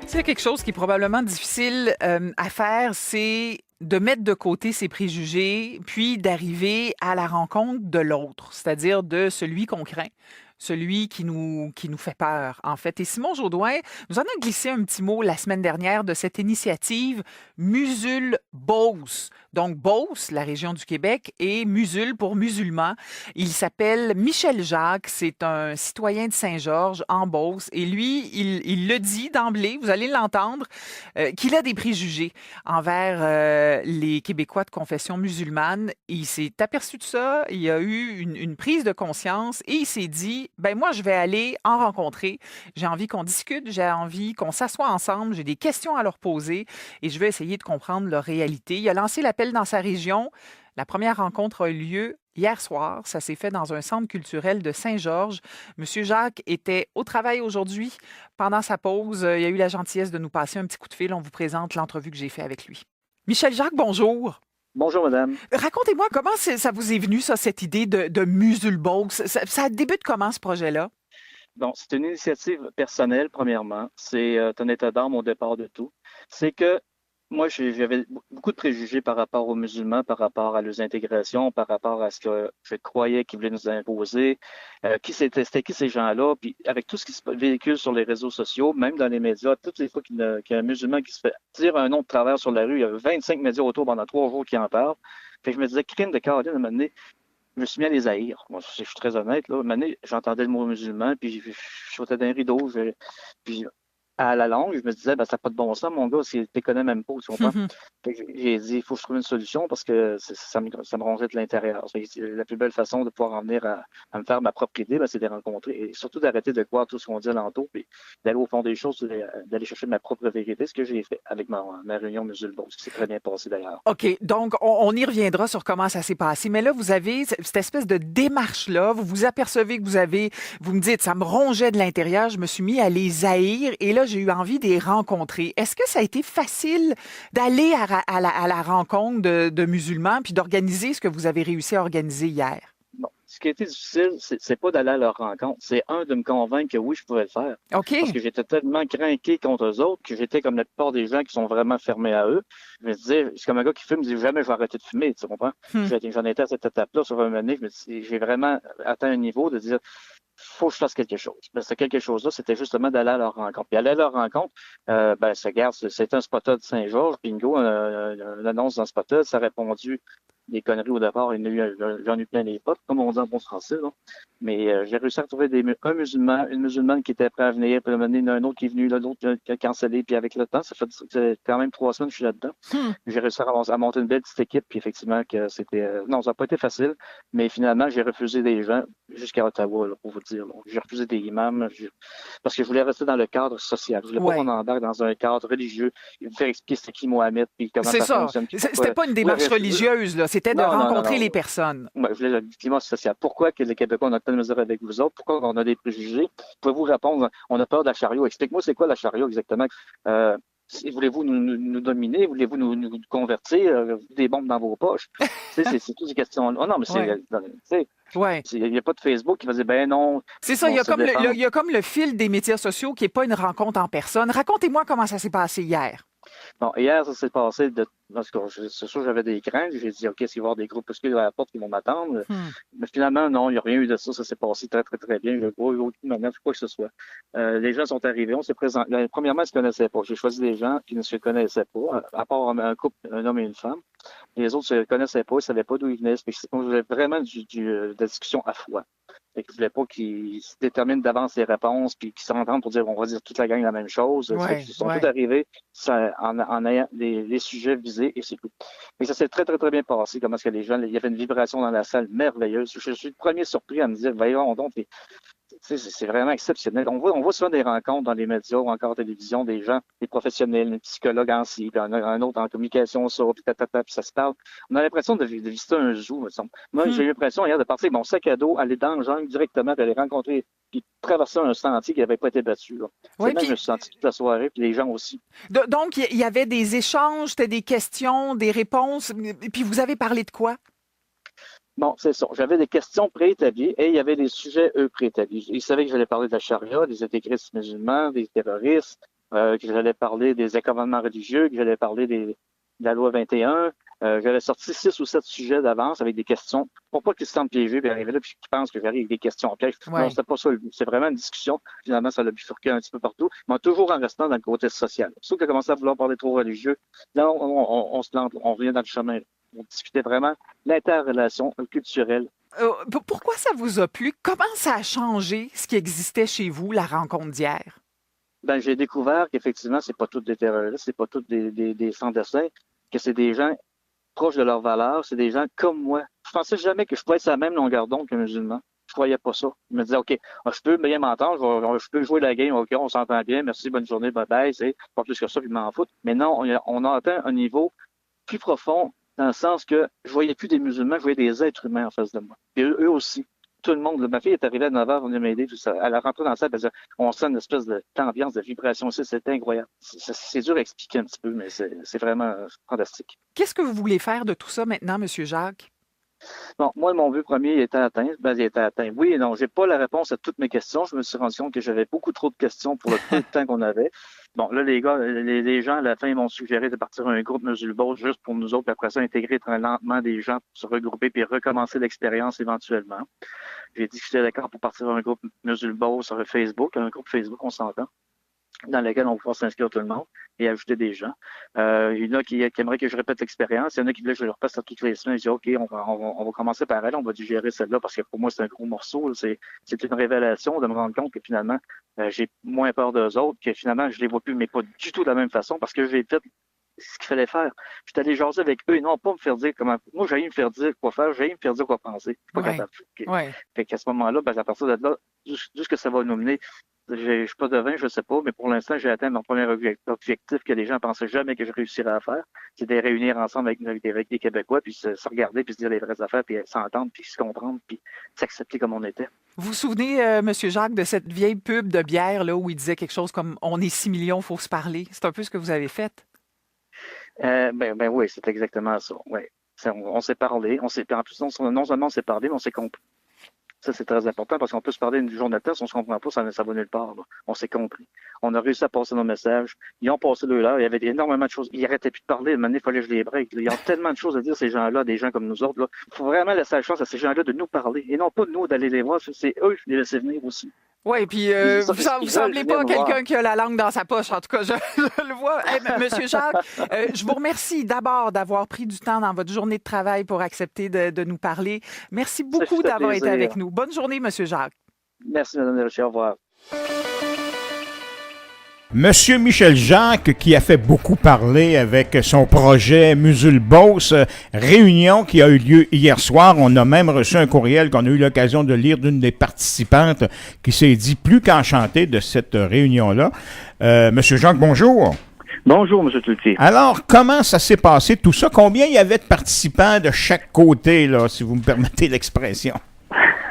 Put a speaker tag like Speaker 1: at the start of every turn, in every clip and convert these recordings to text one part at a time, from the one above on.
Speaker 1: S'il y a quelque chose qui est probablement difficile à faire, c'est de mettre de côté ses préjugés, puis d'arriver à la rencontre de l'autre, c'est-à-dire de celui qu'on craint, celui qui nous fait peur, en fait. Et Simon Jaudoin nous en a glissé un petit mot la semaine dernière de cette initiative Musul-Beauce. Donc, Beauce, la région du Québec, et Musul pour musulman. Il s'appelle Michel Jacques, c'est un citoyen de Saint-Georges en Beauce. Et lui, il le dit d'emblée, vous allez l'entendre, qu'il a des préjugés envers les Québécois de confession musulmane. Il s'est aperçu de ça, il a eu une prise de conscience et il s'est dit, ben moi, je vais aller en rencontrer. J'ai envie qu'on discute, j'ai envie qu'on s'assoie ensemble, j'ai des questions à leur poser et je vais essayer de comprendre leur réalité. Il a lancé l'appel dans sa région. La première rencontre a eu lieu hier soir. Ça s'est fait dans un centre culturel de Saint-Georges. Monsieur Jacques était au travail aujourd'hui. Pendant sa pause, il a eu la gentillesse de nous passer un petit coup de fil. On vous présente l'entrevue que j'ai faite avec lui. Michel Jacques, bonjour.
Speaker 2: Bonjour, madame.
Speaker 1: Racontez-moi comment ça vous est venu, ça, cette idée de Musulbox. Ça débute comment, ce projet-là?
Speaker 2: Bon, c'est une initiative personnelle, premièrement. C'est un état d'âme au départ de tout. C'est que moi, j'avais beaucoup de préjugés par rapport aux musulmans, par rapport à leurs intégrations, par rapport à ce que je croyais qu'ils voulaient nous imposer. C'était qui ces gens-là? Puis avec tout ce qui se véhicule sur les réseaux sociaux, même dans les médias, toutes les fois qu'il y a un musulman qui se fait dire un nom de travers sur la rue, il y a 25 médias autour pendant 3 jours qui en parlent. Fait que je me disais, crime de Caroline, à un moment donné, je me suis mis à les haïr. Moi, je suis très honnête, là. À un moment donné, j'entendais le mot musulman, puis je sautais d'un rideau. Puis à la longue, je me disais, ben, ça n'a pas de bon sens, mon gars, si tu ne connais même pas, tu comprends? Fait que j'ai dit, il faut que je trouve une solution parce que ça me rongeait de l'intérieur. La plus belle façon de pouvoir en venir à me faire ma propre idée, ben, c'est de les rencontrer et surtout d'arrêter de croire tout ce qu'on dit alentour, puis d'aller au fond des choses, d'aller chercher ma propre vérité, ce que j'ai fait avec ma réunion musulmane, ce qui s'est très bien passé d'ailleurs.
Speaker 1: OK, donc on y reviendra sur comment ça s'est passé. Mais là, vous avez cette espèce de démarche-là. Vous vous apercevez que vous me dites, ça me rongeait de l'intérieur. Je me suis mis à les haïr et là, j'ai eu envie de les rencontrer. Est-ce que ça a été facile d'aller à la rencontre de musulmans puis d'organiser ce que vous avez réussi à organiser hier?
Speaker 2: Bon, ce qui a été difficile, c'est pas d'aller à leur rencontre. C'est de me convaincre que oui, je pouvais le faire. Parce
Speaker 1: OK.
Speaker 2: que j'étais tellement craqué contre eux autres que j'étais comme la plupart des gens qui sont vraiment fermés à eux. Je me disais, c'est comme un gars qui fume, je dis jamais je vais arrêter de fumer, tu comprends?
Speaker 1: Hmm.
Speaker 2: J'en étais à cette étape-là sur un moment donné, je me dis, j'ai vraiment atteint un niveau de dire, faut que je fasse quelque chose. Ben, ce quelque chose-là, c'était justement d'aller à leur rencontre. Puis aller à leur rencontre, ben, c'est un spotted de Saint-Georges, bingo, une annonce dans spotted, ça a répondu des conneries au départ, j'en ai eu plein les potes, comme on dit en bon français, là. Mais j'ai réussi à retrouver un musulman, une musulmane qui était prêt à venir, puis il y en a un autre qui est venu, l'autre qui a cancellé, puis avec le temps, ça fait quand même 3 semaines que je suis là-dedans.
Speaker 1: Hmm.
Speaker 2: J'ai réussi à monter une belle petite équipe, puis effectivement que c'était... non, ça n'a pas été facile, mais finalement, j'ai refusé des gens jusqu'à Ottawa, là, pour vous dire. Là. J'ai refusé des imams, parce que je voulais rester dans le cadre social. Je voulais pas
Speaker 1: Ouais.
Speaker 2: qu'on embarque dans un cadre religieux, me faire expliquer c'est qui Mohamed, puis comment
Speaker 1: C'est
Speaker 2: ça
Speaker 1: ça.
Speaker 2: fonctionne. Puis
Speaker 1: C'était
Speaker 2: pourquoi...
Speaker 1: pas une démarche religieuse, là. C'était de
Speaker 2: Non, non, non,
Speaker 1: rencontrer
Speaker 2: non.
Speaker 1: les personnes.
Speaker 2: Ouais, je voulais le climat social. Pourquoi que les Québécois, on a tant de mesure avec vous autres? Pourquoi on a des préjugés? Pouvez-vous répondre? On a peur de la chariot. Explique-moi, c'est quoi la chariot exactement? Euh, voulez-vous nous dominer? Voulez-vous nous convertir? Des bombes dans vos poches? Tu sais, c'est toutes ces questions. Oh non, mais
Speaker 1: Ouais.
Speaker 2: tu sais,
Speaker 1: Ouais.
Speaker 2: il n'y a pas de Facebook qui va dire, ben non,
Speaker 1: C'est ça, il
Speaker 2: on
Speaker 1: y a
Speaker 2: se
Speaker 1: comme
Speaker 2: défend.
Speaker 1: il y a comme le fil des médias sociaux qui n'est pas une rencontre en personne. Racontez-moi comment ça s'est passé hier.
Speaker 2: Bon, hier, ça s'est passé parce que c'est sûr, j'avais des craintes. J'ai dit, OK, est-ce qu'il va y avoir des groupuscules à la porte qui vont m'attendre?
Speaker 1: Hmm.
Speaker 2: Mais finalement, non, il n'y a rien eu de ça. Ça s'est passé très, très, très bien. Je n'ai pas eu aucune manière, quoi que ce soit. Les gens sont arrivés, on s'est présentés. Premièrement, ils ne se connaissaient pas. J'ai choisi des gens qui ne se connaissaient pas, à part un couple, un homme et une femme. Les autres ne se connaissaient pas, ils ne savaient pas d'où ils venaient. On voulait vraiment de la discussion à froid. Fait que je voulais pas qu'ils se déterminent d'avance les réponses puis qu'ils s'entendent pour dire on va dire toute la gang la même chose.
Speaker 1: Ouais,
Speaker 2: Ils sont tous
Speaker 1: ouais.
Speaker 2: arrivés en ayant les sujets visés et c'est tout. Et ça s'est très, très, très bien passé. Comment est-ce que les gens, il y avait une vibration dans la salle merveilleuse. Je suis le premier surpris à me dire, voyons donc, c'est vraiment exceptionnel. On voit souvent des rencontres dans les médias ou encore à la télévision, des gens, des professionnels, des psychologues en ci, puis un autre en communication, ça, puis puis ça se parle. On a l'impression de visiter un zoo, me semble. Moi, j'ai eu l'impression hier de partir avec mon sac à dos, aller dans le jungle directement, puis aller rencontrer, puis traverser un sentier qui n'avait pas été battu. Là.
Speaker 1: Ouais,
Speaker 2: Tellement je me suis senti toute la soirée, puis les gens aussi.
Speaker 1: donc il y avait des échanges, c'était des questions, des réponses, puis vous avez parlé de quoi?
Speaker 2: Bon, c'est ça. J'avais des questions préétablies et il y avait des sujets, eux, préétablis. Ils savaient que j'allais parler de la charia, des intégristes musulmans, des terroristes, que j'allais parler des accommodements religieux, que j'allais parler de la loi 21. J'avais sorti 6 ou 7 sujets d'avance avec des questions pour pas qu'ils se sentent piégés et arriver là puis qu'ils pensent que j'arrive avec des questions en piège. Non,
Speaker 1: Ouais.
Speaker 2: c'était pas ça le but. C'est vraiment une discussion. Finalement, ça l'a bifurqué un petit peu partout, mais toujours en restant dans le côté social. Sauf qu'il a commencé à vouloir parler trop religieux. Là, on se plante, on revient dans le chemin. On discutait vraiment l'interrelation culturelle.
Speaker 1: Pourquoi ça vous a plu? Comment ça a changé ce qui existait chez vous, la rencontre d'hier?
Speaker 2: Ben, j'ai découvert qu'effectivement, c'est pas tous des terroristes, c'est pas tous des sans-dessin, que c'est des gens proches de leurs valeurs, c'est des gens comme moi. Je pensais jamais que je pouvais être sur la même longueur d'onde qu'un musulman. Je croyais pas ça. Je me disais, OK, je peux bien m'entendre, je peux jouer la game, OK, on s'entend bien, merci, bonne journée, bye bye, c'est pas plus que ça, puis je m'en foutre. Mais non, on a atteint un niveau plus profond, dans le sens que je voyais plus des musulmans, je voyais des êtres humains en face de moi. Et eux aussi. Tout le monde, ma fille est arrivée à 9h, on est m'aider, tout ça. Elle a rentré dans la salle, on sent une espèce d'ambiance, de vibration aussi, c'est incroyable. C'est dur à expliquer un petit peu, mais c'est vraiment fantastique.
Speaker 1: Qu'est-ce que vous voulez faire de tout ça maintenant, Monsieur Jacques?
Speaker 2: Bon, moi, mon but premier était atteint. Ben, il était atteint. Oui et non. J'ai pas la réponse à toutes mes questions. Je me suis rendu compte que j'avais beaucoup trop de questions pour le peu de temps qu'on avait. Bon, là, les gars, les gens, à la fin, ils m'ont suggéré de partir un groupe musulman juste pour nous autres, puis après ça, intégrer très lentement des gens pour se regrouper puis recommencer l'expérience éventuellement. J'ai dit que j'étais d'accord pour partir un groupe musulman sur Facebook. Un groupe Facebook, on s'entend, dans lequel on va pouvoir s'inscrire tout le monde et ajouter des gens. Il y en a qui aimeraient que je répète l'expérience. Il y en a qui voulaient que je le repasse à toutes les semaines. Je dis, OK, on va commencer par elle. On va digérer celle-là parce que pour moi, c'est un gros morceau. C'est une révélation de me rendre compte que finalement, j'ai moins peur d'eux autres, que finalement, je les vois plus, mais pas du tout de la même façon parce que j'ai fait ce qu'il fallait faire. Je suis allé jaser avec eux et non pas me faire dire comment. Moi, j'ai me faire dire quoi faire, j'ai me faire dire quoi penser. Je suis pas
Speaker 1: Ouais,
Speaker 2: capable.
Speaker 1: ouais.
Speaker 2: Fait qu'à ce moment-là, ben, à partir de là, d'où ce que ça va nous mener, je suis pas devin, je sais pas, mais pour l'instant, j'ai atteint mon premier objectif que les gens pensaient jamais que je réussirais à faire. C'est de réunir ensemble avec des Québécois, puis se regarder, puis se dire les vraies affaires, puis s'entendre, puis se comprendre, puis s'accepter comme on était.
Speaker 1: Vous vous souvenez, Monsieur Jacques, de cette vieille pub de bière là, où il disait quelque chose comme On est 6 millions, faut se parler? C'est un peu ce que vous avez fait.
Speaker 2: Ben oui, c'est exactement ça. Ouais. On s'est parlé, en plus, non seulement on s'est parlé, mais on s'est compris. Ça, c'est très important parce qu'on peut se parler une journée de temps, si on se comprend pas, ça va nulle part. Là. On s'est compris. On a réussi à passer nos messages. Ils ont passé 2 heures. Il y avait énormément de choses. Ils arrêtaient plus de parler. Maintenant, il fallait que je les break. Ils ont tellement de choses à dire, ces gens-là, des gens comme nous autres. Il faut vraiment laisser la chance à ces gens-là de nous parler. Et non pas nous d'aller les voir. C'est eux de les laisser venir aussi.
Speaker 1: Oui, puis vous semblez pas quelqu'un qui a la langue dans sa poche. En tout cas, je le vois. Hey, Monsieur Jacques, je vous remercie d'abord d'avoir pris du temps dans votre journée de travail pour accepter de nous parler. Merci beaucoup d'avoir été avec nous. Bonne journée, Monsieur Jacques.
Speaker 2: Merci, Mme Desrochers. Au revoir.
Speaker 3: Monsieur Michel Jacques, qui a fait beaucoup parler avec son projet Musulbos, réunion qui a eu lieu hier soir. On a même reçu un courriel qu'on a eu l'occasion de lire d'une des participantes qui s'est dit plus qu'enchantée de cette réunion-là. Monsieur Jacques, bonjour.
Speaker 4: Bonjour, M. Tultier.
Speaker 3: Alors, comment ça s'est passé tout ça? Combien il y avait de participants de chaque côté, là, si vous me permettez l'expression?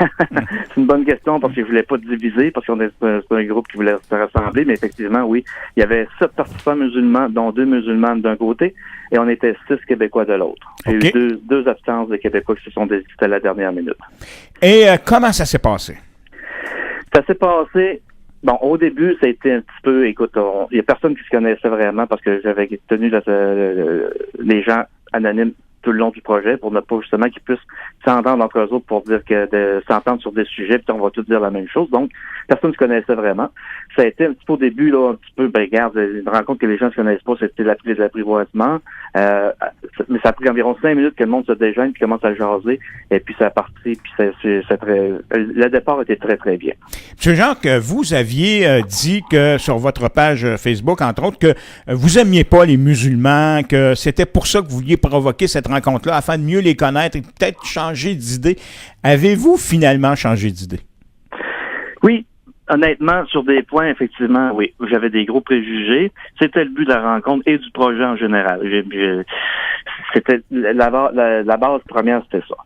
Speaker 4: C'est une bonne question parce que je voulais pas diviser, parce qu'on est un groupe qui voulait se rassembler, mais effectivement, oui, il y avait 7 participants musulmans, dont 2 musulmanes d'un côté, et on était 6 Québécois de l'autre. Il y a eu deux absences de Québécois qui se sont désistés à la dernière minute.
Speaker 3: Et comment ça s'est passé?
Speaker 4: Ça s'est passé, bon, au début, ça a été un petit peu, écoute, il y a personne qui se connaissait vraiment parce que j'avais tenu les gens anonymes tout le long du projet pour ne pas justement qu'ils puissent s'entendre entre eux autres pour dire que de s'entendre sur des sujets, puis on va tous dire la même chose. Donc, personne ne se connaissait vraiment. Ça a été un petit peu au début, là, un petit peu, regarde, une rencontre que les gens ne se connaissent pas, c'était l'apprivoisement. Mais ça a pris environ 5 minutes que le monde se déjeune puis commence à jaser, et puis ça a parti, puis le départ était très, très bien.
Speaker 3: M. Jacques, vous aviez dit que sur votre page Facebook, entre autres, que vous aimiez pas les musulmans, que c'était pour ça que vous vouliez provoquer cette rencontre-là, afin de mieux les connaître et peut-être changer d'idée. Avez-vous finalement changé d'idée?
Speaker 4: Oui. Honnêtement, sur des points, effectivement, oui, j'avais des gros préjugés. C'était le but de la rencontre et du projet en général. C'était la base première, c'était ça.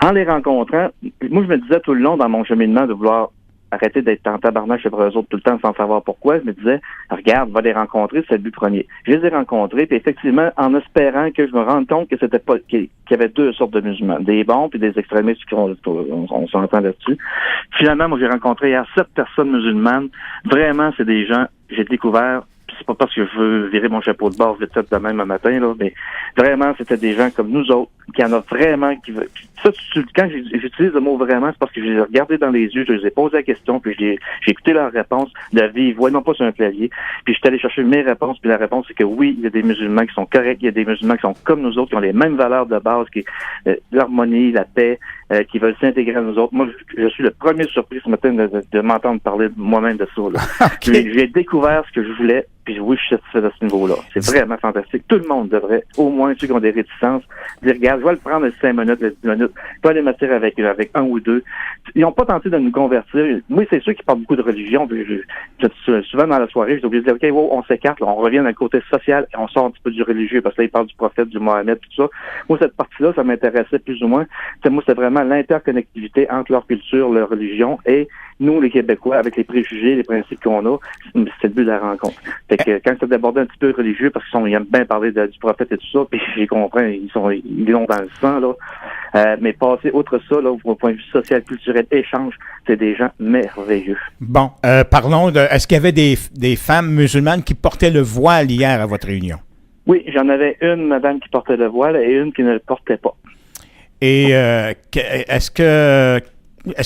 Speaker 4: En les rencontrant, moi, je me disais tout le long dans mon cheminement de vouloir arrêter d'être en tabarnak chez eux autres tout le temps sans savoir pourquoi. Je me disais, regarde, va les rencontrer, c'est le but premier. Je les ai rencontrés, puis effectivement, en espérant que je me rende compte que c'était pas qu'il y avait deux sortes de musulmans, des bons puis des extrémistes on s'entend là-dessus. Finalement, moi, j'ai rencontré hier 7 personnes musulmanes. Vraiment, c'est des gens, j'ai découvert, c'est pas parce que je veux virer mon chapeau de bord vite fait de même un matin, là, mais vraiment, c'était des gens comme nous autres, qui en ont vraiment, ça, quand j'utilise le mot vraiment, c'est parce que je les ai regardés dans les yeux, je les ai posé la question, puis j'ai écouté leurs réponses de vive voix, non pas sur un clavier, puis je suis allé chercher mes réponses, puis la réponse, c'est que oui, il y a des musulmans qui sont corrects, il y a des musulmans qui sont comme nous autres, qui ont les mêmes valeurs de base, l'harmonie, la paix, qui veulent s'intégrer à nous autres. Moi, je suis le premier surpris ce matin de m'entendre parler moi-même de ça, là. Okay. J'ai découvert ce que je voulais, puis oui, je suis satisfait de ce niveau-là. C'est vraiment fantastique. Tout le monde devrait, au moins ceux qui ont des réticences, dire, regarde, je vais le prendre les 5 minutes, les 10 minutes, pas les mettre avec un ou deux. Ils n'ont pas tenté de nous convertir. Moi, c'est ceux qui parlent beaucoup de religion. Souvent dans la soirée, j'ai oublié de dire, OK, wow, on s'écarte, là, on revient dans le côté social et on sort un petit peu du religieux, parce que là, ils parlent du prophète, du Mohamed, tout ça. Moi, cette partie-là, ça m'intéressait plus ou moins. Moi, c'est vraiment l'interconnectivité entre leur culture, leur religion et nous, les Québécois, avec les préjugés, les principes qu'on a, c'est le but de la rencontre. Fait que quand ça débordait un petit peu religieux, parce qu'ils aiment bien parler du prophète et tout ça, puis j'ai compris, ils l'ont dans le sang, là. Mais passer outre ça, là, au point de vue social, culturel, échange, c'est des gens merveilleux.
Speaker 3: Bon, parlons de, est-ce qu'il y avait des femmes musulmanes qui portaient le voile hier à votre réunion? Oui,
Speaker 4: j'en avais une, madame, qui portait le voile et une qui ne le portait pas.
Speaker 3: Et est-ce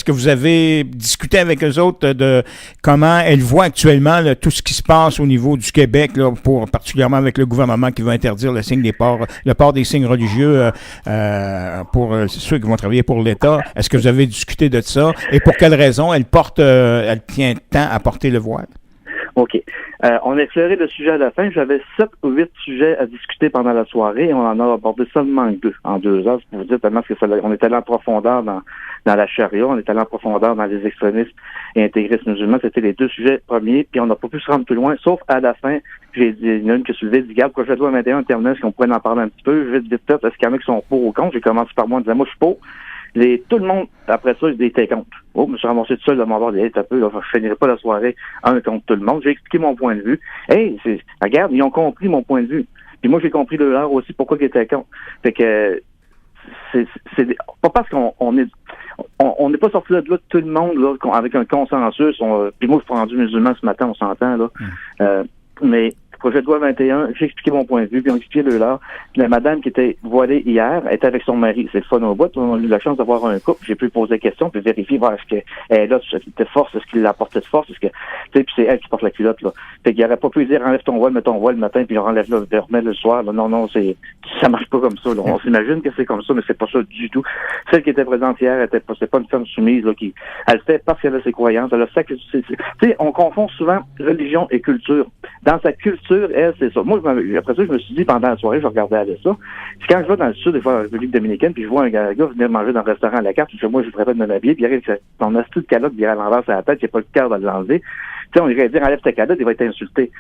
Speaker 3: que vous avez discuté avec eux autres de comment elles voient actuellement là, tout ce qui se passe au niveau du Québec, là, particulièrement avec le gouvernement qui veut interdire le port des signes religieux pour ceux qui vont travailler pour l'État? Est-ce que vous avez discuté de ça? Et pour quelles raisons elle tient tant à porter le voile?
Speaker 4: OK. On a éclairé le sujet à la fin. J'avais 7 ou 8 sujets à discuter pendant la soirée et on en a abordé seulement 2 en 2 heures. C'est pour vous dire tellement que on est allé en profondeur dans la charia, on est allé en profondeur dans les extrémistes et intégristes musulmans. C'était les 2 sujets premiers, puis on n'a pas pu se rendre plus loin, sauf à la fin, j'ai dit, il y en a une qui a soulevé, dit, regarde, projet de loi 21 terminé, est-ce qu'on pourrait en parler un petit peu? Vite, est-ce qu'il y en a qui sont pour ou contre? J'ai commencé par moi en disant, moi, je suis pour. Tout le monde, après ça, il était contre. Oh, je me suis ramassé tout seul de m'avoir dit, un peu, là, je finirai pas la soirée un contre tout le monde. J'ai expliqué mon point de vue. Regarde, ils ont compris mon point de vue. Puis moi, j'ai compris de leur aussi pourquoi ils étaient contre. Fait que, c'est pas parce qu'on n'est pas sorti de là tout le monde, là, avec un consensus. Puis moi, je suis rendu musulman ce matin, on s'entend, là. Mais, projet de loi 21, j'ai expliqué mon point de vue, puis on expliqué le leur. Puis la madame qui était voilée hier était avec son mari. C'est le fun au bout. On a eu la chance d'avoir un couple. J'ai pu poser des questions, puis vérifier, voir est-ce qu'elle est là, de force, est-ce qu'il l'apportait de force, est-ce que, tu sais, puis c'est elle qui porte la culotte, là. Fait qu'il aurait pas pu dire, enlève ton voile, mets ton voile le matin, puis enlève-le, remets le soir, là. Non, ça marche pas comme ça, là. On s'imagine que c'est comme ça, mais c'est pas ça du tout. Celle qui était présente hier, c'est pas une femme soumise, là, elle le fait parce qu'elle a ses croyances, elle a ça, tu sais, on confond souvent religion et culture. Dans sa culture, elle, c'est ça. Moi, après ça, je me suis dit, pendant la soirée, je regardais aller ça. Puis quand je vais dans le sud, des fois, en République dominicaine, puis je vois un gars venir manger dans un restaurant à la carte, je dis, moi, je voudrais pas de me m'habiller, puis il arrive avec son astuce de calotte, il a l'envers sur la tête, il n'y a pas le cœur de l'enlever. Tu sais, on irait dire, enlève ta calotte, il va être insulté.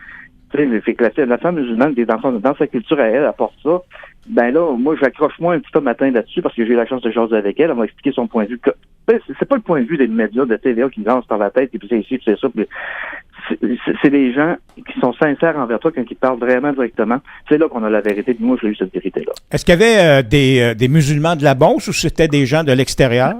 Speaker 4: Tu sais, fait que la femme musulmane qui est dans sa culture à elle, apporte ça. Ben là, moi, j'accroche moi un petit peu matin là-dessus parce que j'ai eu la chance de jaser avec elle. Elle m'a expliqué son point de vue. C'est pas le point de vue des médias de TVA qui me lancent par la tête, et puis c'est ici, puis c'est ça. Puis c'est des gens qui sont sincères envers toi quand ils parlent vraiment directement. C'est là qu'on a la vérité. Puis moi, j'ai eu cette vérité-là.
Speaker 3: Est-ce qu'il y avait des musulmans de la Beauce ou c'était des gens de l'extérieur?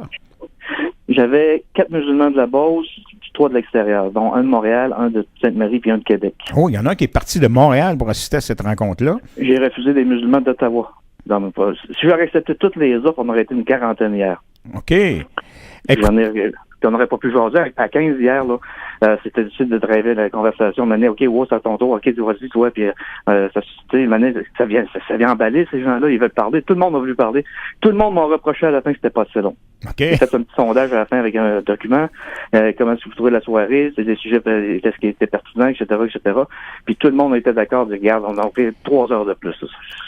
Speaker 4: J'avais 4 musulmans de la Beauce, 3 de l'extérieur, dont un de Montréal, un de Sainte-Marie puis un de Québec.
Speaker 3: Oh, il y en a un qui est parti de Montréal pour assister à cette rencontre-là.
Speaker 4: J'ai refusé des musulmans d'Ottawa. Si j'aurais accepté toutes les offres, on aurait été une quarantaine hier.
Speaker 3: OK.
Speaker 4: On n'aurait pas pu jaser. À 15 hier, là, c'était difficile de driver la conversation. Mané, OK, wow, c'est à ton tour. OK, vas-y, toi. Puis, ça vient emballer, ces gens-là. Ils veulent parler. Tout le monde a voulu parler. Tout le monde m'a reproché à la fin que c'était pas assez long.
Speaker 3: OK.
Speaker 4: J'ai fait un petit sondage à la fin avec un document. Comment est-ce que vous trouvez la soirée? C'est des sujets, qu'est-ce qui était pertinent, etc., etc. Puis tout le monde était d'accord. Regarde, on a fait 3 heures de plus.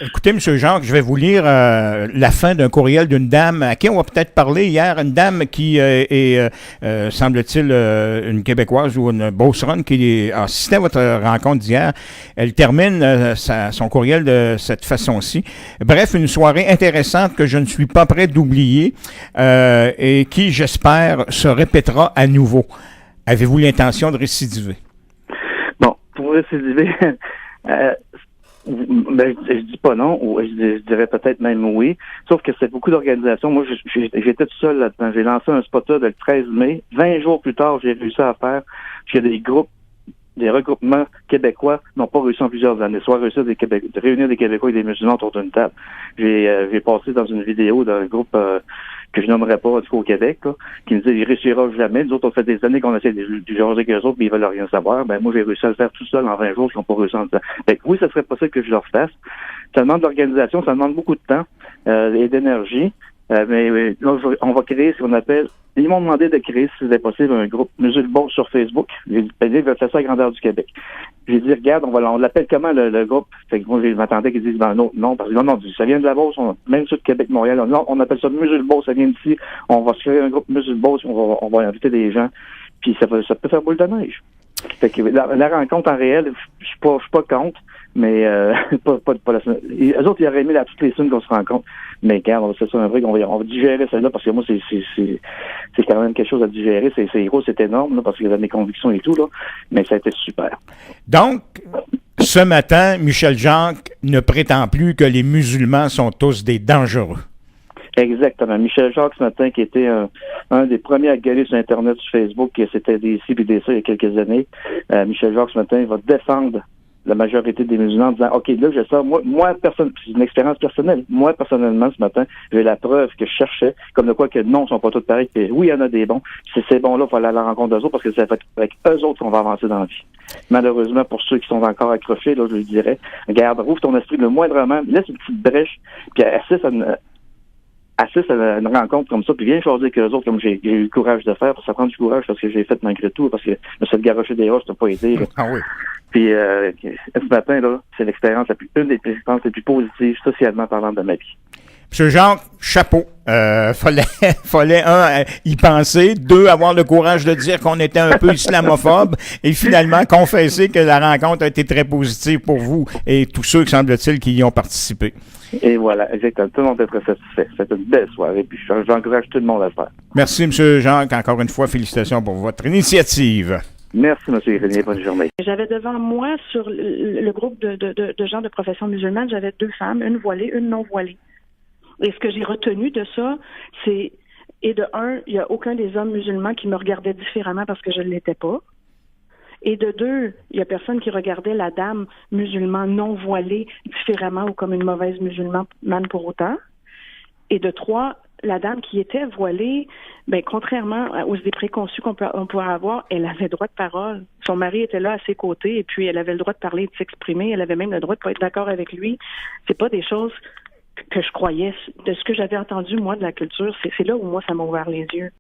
Speaker 3: Écoutez, M. Jacques, je vais vous lire la fin d'un courriel d'une dame à qui on va peut-être parler hier. Une dame qui est semble-t-il, une Québécoise ou une Beauceronne qui a assisté à votre rencontre d'hier. Elle termine son courriel de cette façon-ci. Bref, une soirée intéressante que je ne suis pas prêt d'oublier et qui, j'espère, se répétera à nouveau. Avez-vous l'intention de récidiver?
Speaker 4: Bon, pour récidiver, je dis pas non, ou je dirais peut-être même oui, sauf que c'est beaucoup d'organisations. Moi, j'étais tout seul là-dedans. J'ai lancé un spot là le 13 mai. 20 jours plus tard, j'ai réussi à faire. J'ai des regroupements québécois n'ont pas réussi en plusieurs années. Soit réussi de réunir des Québécois et des musulmans autour d'une table. J'ai passé dans une vidéo d'un groupe que je nommerais pas du coup, au Québec, là, qui nous dit il réussira jamais. Nous autres, on fait des années qu'on essaie de jaser avec eux autres, mais ils veulent rien savoir. Ben moi, j'ai réussi à le faire tout seul en 20 jours, ils n'ont pas réussi en temps. Fait que oui, ça serait possible que je leur fasse. Ça demande d'organisation, ça demande beaucoup de temps et d'énergie. Mais là, on va créer ce qu'on appelle. Ils m'ont demandé de créer, si c'était possible, un groupe Musulmans sur Facebook. J'ai dit, ils veulent faire ça à grandeur du Québec. J'ai dit, regarde, on l'appelle comment le groupe? Fait que moi, je m'attendais qu'ils disent, non, parce que non, ça vient de la Beauce, même sur le Québec, Montréal. Non, on appelle ça Musulmans, ça vient d'ici. On va se créer un groupe Musulmans, on va inviter des gens. Puis ça peut faire boule de neige. Fait que la rencontre en réel, je suis pas contre, mais pas la semaine. Eux autres, ils auraient aimé toutes les semaines qu'on se rencontre. Mais regarde, c'est ça un vrai qu'on va digérer celle-là parce que moi, c'est quand même quelque chose à digérer. C'est gros, c'est énorme, là, parce qu'il y a mes convictions et tout, là. Mais ça a été super.
Speaker 3: Donc, ce matin, Michel Jacques ne prétend plus que les musulmans sont tous des dangereux.
Speaker 4: Exactement. Michel Jacques, ce matin, qui était un des premiers à gueuler sur Internet, sur Facebook, que c'était des ci et des ça il y a quelques années. Michel Jacques, ce matin, il va défendre la majorité des musulmans en disant, OK, là, j'ai ça. Moi, c'est une expérience personnelle. Moi, personnellement, ce matin, j'ai la preuve que je cherchais, comme de quoi que non, ils sont pas tous pareils. Que oui, il y en a des bons. C'est ces bons-là, il faut aller à la rencontre d'eux autres parce que c'est avec eux autres qu'on va avancer dans la vie. Malheureusement, pour ceux qui sont encore accrochés, là, je lui dirais, regarde, rouvre ton esprit le moindrement, laisse une petite brèche, puis assiste à une rencontre comme ça, puis viens choisir avec eux autres, comme j'ai eu le courage de faire, parce que ça prend du courage, parce que j'ai fait malgré tout, parce que je me suis garoché des roches, ça n'a pas aidé. Là.
Speaker 3: Ah oui.
Speaker 4: Puis ce matin, là, c'est l'expérience une des expériences les plus positives, socialement parlant, de ma vie.
Speaker 3: Monsieur Jacques, chapeau. Fallait y penser, 2, avoir le courage de dire qu'on était un peu islamophobe et finalement confesser que la rencontre a été très positive pour vous et tous ceux, semble-t-il, qui y ont participé.
Speaker 4: Et voilà, exactement. Tout le monde est très satisfait. C'était une belle soirée, puis j'encourage tout le monde à le faire.
Speaker 3: Merci, M. Jacques. Encore une fois, félicitations pour votre initiative.
Speaker 4: Merci, M. Grenier. Bonne journée.
Speaker 5: J'avais devant moi, sur le groupe de gens de profession musulmane, j'avais 2 femmes, une voilée, une non voilée. Et ce que j'ai retenu de ça, c'est, et de un, il n'y a aucun des hommes musulmans qui me regardait différemment parce que je ne l'étais pas. Et de 2, il n'y a personne qui regardait la dame musulmane non voilée différemment ou comme une mauvaise musulmane pour autant. Et de 3, la dame qui était voilée, contrairement aux idées préconçues qu'on pourrait avoir, elle avait le droit de parole. Son mari était là à ses côtés et puis elle avait le droit de parler et de s'exprimer. Elle avait même le droit de pas être d'accord avec lui. C'est pas des choses que je croyais. De ce que j'avais entendu, moi, de la culture, c'est là où moi, ça m'a ouvert les yeux.